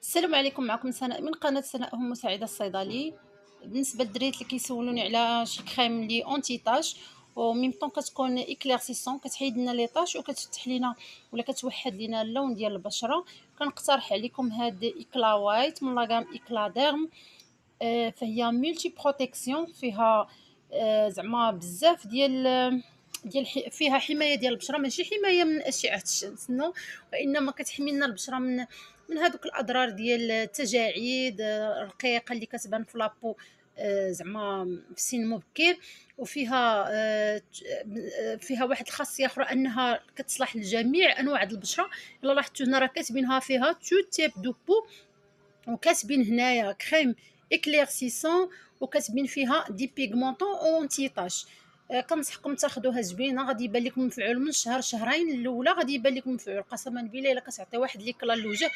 السلام عليكم، معكم سناء من قناة سناء أم مساعدة الصيدلي. بالنسبة للدريات اللي كيسولوني على شي كريم لي اونتي تاش و ميم طون كتكون اكليرسيسون، كتحيد لنا لي طاش وكتفتح لينا ولا كتوحد لينا اللون ديال البشرة. كنقترح عليكم هاد اكلا وايت من لاغام اكلا ديرم. فهي ملتي بروتيكسيون، فيها زعما بزاف فيها حمايه ديال البشره، ماشي حمايه من اشعه الشمس نو، وانما كتحمي لنا البشره من هذوك الاضرار ديال التجاعيد، الرقيقه اللي كتبان في لابو زعما في سن مبكر. وفيها فيها واحد الخاصيه اخرى انها كتصلح لجميع انواع البشره. الا لاحظتوا هنا راه كاتبينها فيها تو تيب دو بو، وكاتبين هنايا كريم اكليرسيسون، وكاتبين فيها دي بيغمونطون اونتي طاش. كنصحكم تاخذوها زوينه، غادي يبان لكم مفعول من شهر شهرين الاولى، غادي يبان لكم مفعول قسما بالله الا كتعطي واحد ليكلا للوجه.